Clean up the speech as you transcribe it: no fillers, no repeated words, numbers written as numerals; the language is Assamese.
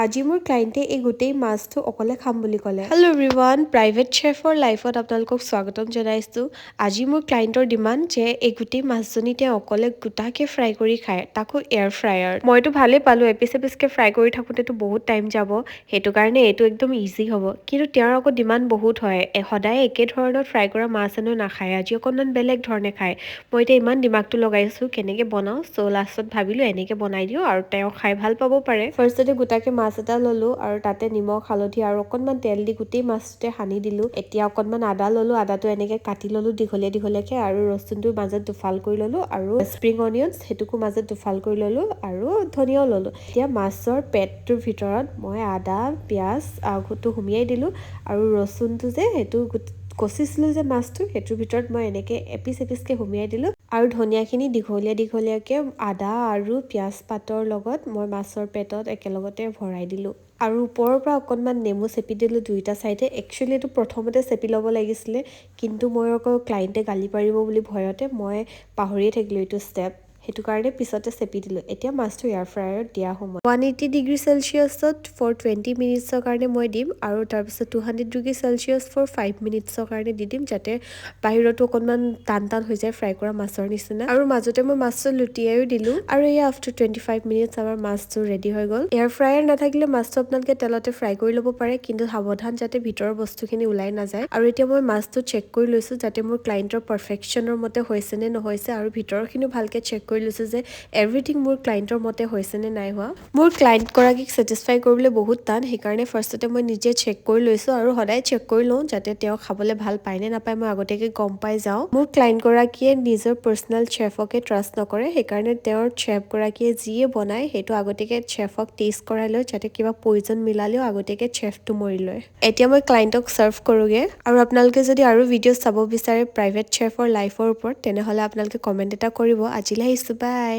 আজি মোৰ ক্লায়েণ্টে এই গোটেই মাছটো অকলে খাম বুলি ক'লে। হেল্ল' এভৰিৱান, প্ৰাইভেট চেফৰ লাইফত আপোনালোকক স্বাগতম জনাইছোঁ। আজি মোৰ ক্লায়েণ্টৰ ডিমাণ্ড যে এই গোটেই মাছজনী তেওঁ অকলে গোটাকে ফ্ৰাই কৰি খায়, তাকো এয়াৰ ফ্ৰায়াৰ। মইতো ভালেই পালোঁ, এপিচ এপিচকে ফ্ৰাই কৰি থাকোঁতেতো বহুত টাইম যাব, সেইটো কাৰণে এইটো একদম ইজি হ'ব। কিন্তু তেওঁৰ আকৌ ডিমাণ্ড বহুত হয়, সদায় একে ধৰণৰ ফ্ৰাই কৰা মাছ এনেও নাখায়, আজি অকণমান বেলেগ ধৰণে খায়। মই এতিয়া ইমান দিমাগটো লগাইছোঁ কেনেকৈ বনাওঁ, চ' লাষ্টত ভাবিলোঁ এনেকৈ বনাই দিওঁ আৰু তেওঁ খাই ভাল পাব পাৰে। ফাৰ্ষ্টতে গোটাকে মাছ এটা ল'লোঁ আৰু তাতে নিমখ হালধি আৰু অকণমান তেল দি গোটেই মাছটোতে সানি দিলোঁ। এতিয়া অকণমান আদা ল'লোঁ, আদাটো এনেকৈ কাটি ল'লোঁ দীঘলীয়া দীঘলীয়াকৈ আৰু ৰচুনটোৰ মাজত দুফাল কৰি ল'লোঁ আৰু স্প্ৰিং অনিয়ন সেইটোকো মাজত দুফাল কৰি ল'লোঁ আৰু ধনিয়াও ল'লোঁ। এতিয়া মাছৰ পেটটোৰ ভিতৰত মই আদা পিঁয়াজ আগটো সুমিয়াই দিলোঁ আৰু ৰচুনটো যে সেইটো কচিছিলোঁ যে মাছটো সেইটোৰ ভিতৰত মই এনেকৈ এপিচ এপিচকৈ সুমিয়াই দিলোঁ আৰু ধনিয়াখিনি দীঘলীয়া দীঘলীয়াকৈ আদা আৰু পিঁয়াজ পাতৰ লগত মই মাছৰ পেটত একেলগতে ভৰাই দিলোঁ আৰু ওপৰৰ পৰা অকণমান নেমু চেপি দিলোঁ দুইটা চাইডে। একচুৱেলি এইটো প্ৰথমতে চেপি ল'ব লাগিছিলে, কিন্তু মই আকৌ ক্লায়েণ্টে গালি পাৰিব বুলি ভয়তে মই পাহৰিয়ে থাকিলোঁ এইটো ষ্টেপ, সেইটো কাৰণে পিছতে চেপি দিলোঁ। এতিয়া মাছটো এয়াৰ ফ্ৰায়াৰত দিয়া সময় 180 ডিগ্ৰী চেলচিয়াছত ফৰ 20 মিনিটছৰ কাৰণে মই দিম আৰু তাৰপিছত 200 ডিগ্ৰী চেলচিয়াছ ফৰ 5 মিনিটছৰ কাৰণে দি দিম, যাতে বাহিৰতো অকণমান টান টান হৈ যায় ফ্ৰাই কৰা মাছৰ নিচিনা। আৰু মাজতে মই মাছটো লুটিয়াইও দিলোঁ আৰু এয়া আফটাৰ 25 মিনিটছ আমাৰ মাছটো ৰেডি হৈ গ'ল। এয়াৰ ফ্ৰায়াৰ নাথাকিলে মাছটো আপোনালোকে তেলতে ফ্ৰাই কৰি ল'ব পাৰে, কিন্তু সাৱধান যাতে ভিতৰৰ বস্তুখিনি ওলাই নাযায়। আৰু এতিয়া মই মাছটো চেক কৰি লৈছোঁ যাতে মোৰ ক্লায়েণ্টৰ পাৰফেকশ্যনৰ মতে হৈছে নে নহৈছে, আৰু ভিতৰৰখিনিও ভালকৈ চেক কৰি লৈছোঁ যে এভৰিথিং মোৰ ক্লায়েণ্টৰ মতে হৈছে নে নাই হোৱা। মোৰ ক্লায়েণ্টগৰাকীক ছেটিছফাই কৰিবলৈ বহুত টান, সেইকাৰণে ফাৰ্ষ্টতে মই নিজে চেক কৰি লৈছোঁ আৰু সদায় চেক কৰি লওঁ যাতে তেওঁ খাবলৈ ভাল পায় নে নাপায় মই আগতীয়াকৈ গম পাই যাওঁ। মোৰ ক্লায়েণ্টগৰাকীয়ে নিজৰ পাৰ্চনেল চেফকে ট্ৰাষ্ট নকৰে, সেইকাৰণে তেওঁৰ চেফগৰাকীয়ে যিয়ে বনায় সেইটো আগতীয়াকৈ চেফক টেষ্ট কৰাই লয়, যাতে কিবা পয়জন মিলালেও আগতীয়াকৈ চেফটো মৰি লয়। এতিয়া মই ক্লায়েণ্টক ছাৰ্ভ কৰোঁগৈ আৰু আপোনালোকে যদি আৰু ভিডিঅ' চাব বিচাৰে প্ৰাইভেট চেফৰ লাইফৰ ওপৰত, তেনেহ'লে আপোনালোকে কমেণ্ট এটা কৰিব। আজিলৈ আহিছোঁ, বাই।